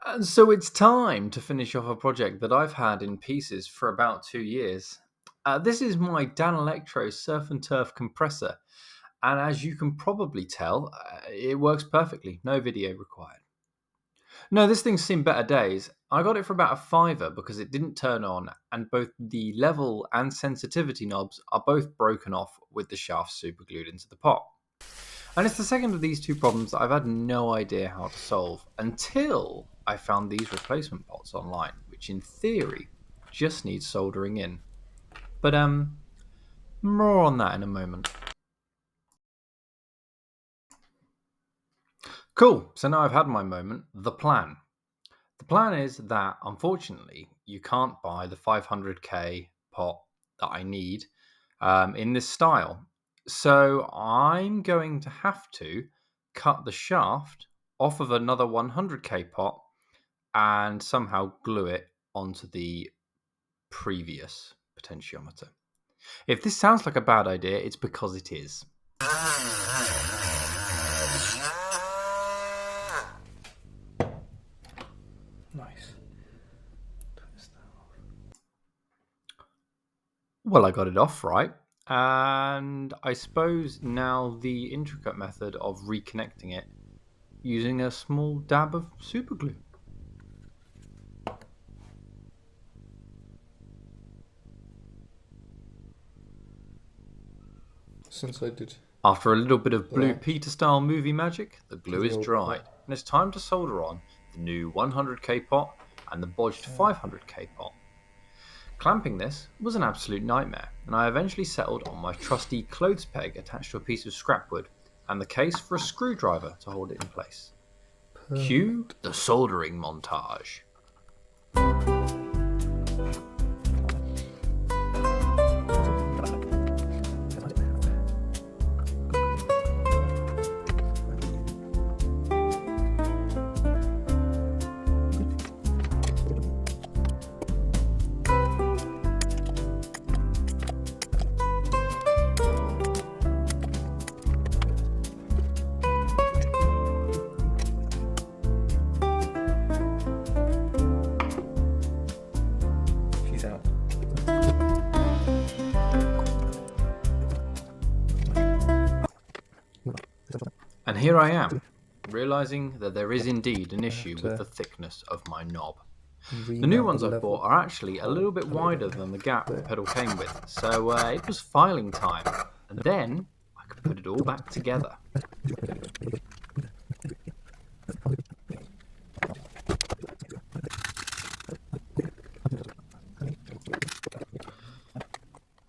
And so it's time to finish off a project that I've had in pieces for about 2 years. This is my Danelectro Surf and Turf compressor, and as you can probably tell, it works perfectly, no video required. No, this thing's seen better days. I got it for about a fiver because it didn't turn on, and both the level and sensitivity knobs are both broken off with the shaft superglued into the pot. And it's the second of these two problems that I've had no idea how to solve until I found these replacement pots online, which in theory just need soldering in. But more on that in a moment. Cool, so now I've had my moment, the plan. The plan is that, unfortunately, you can't buy the 500k pot that I need in this style. So I'm going to have to cut the shaft off of another 100k pot and somehow glue it onto the previous potentiometer. If this sounds like a bad idea, it's because it is. Nice. Well, I got it off right. And I suppose now the intricate method of reconnecting it using a small dab of superglue. Since I did. After a little bit of Blue Black. Peter style movie magic, the glue is old dried, pot. and it's time to solder on the new 100k pot and the bodged 500k pot. Clamping this was an absolute nightmare, and I eventually settled on my trusty clothes peg attached to a piece of scrap wood and the case for a screwdriver to hold it in place. Cue the soldering montage. She's out. And here I am, realizing that there is indeed an issue with the thickness of my knob. The new ones I've bought are actually a little bit wider than the gap the pedal came with, so it was filing time, and then I could put it all back together.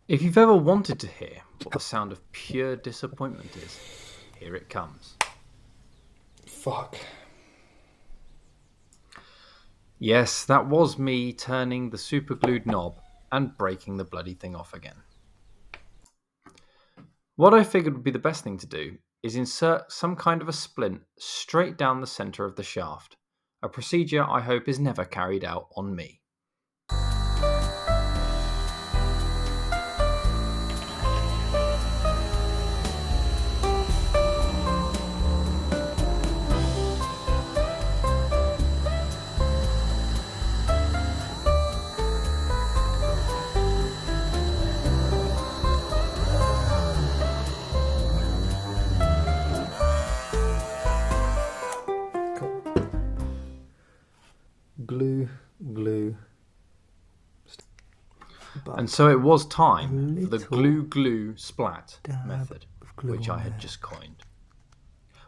If you've ever wanted to hear what the sound of pure disappointment is, here it comes. Fuck. Yes, that was me turning the superglued knob and breaking the bloody thing off again. What I figured would be the best thing to do is insert some kind of a splint straight down the centre of the shaft, a procedure I hope is never carried out on me. Glue. And so it was time for the Little glue splat dab method, of glue which on I had there. just coined.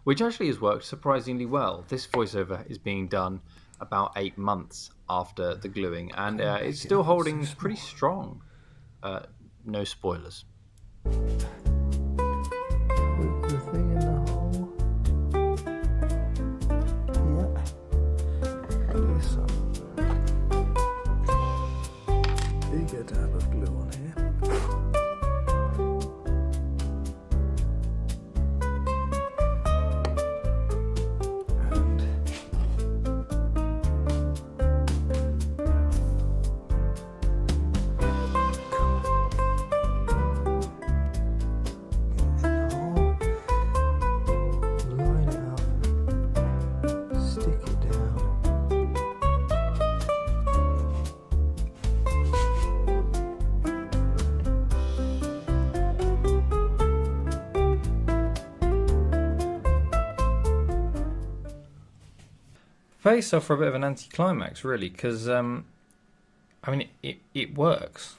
Which actually has worked surprisingly well. This voiceover is being done about 8 months after the gluing, and it's still holding pretty strong. No spoilers. Put the thing in the hole. Yep. Do some bigger dab of glue on here. prepare yourself for a bit of an anticlimax, really, because I mean, it works.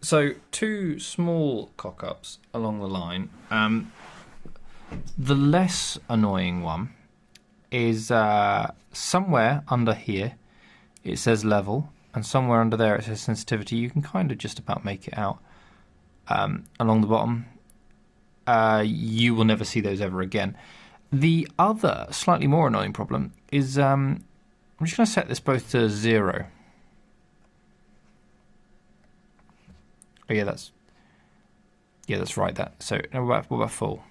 So 2 small cock-ups along the line. The less annoying one is somewhere under here it says level, and somewhere under there it says sensitivity. You can kind of just about make it out. Along the bottom, you will never see those ever again. The other slightly more annoying problem is I'm just going to set this both to 0. Oh yeah, that's right. So what about full?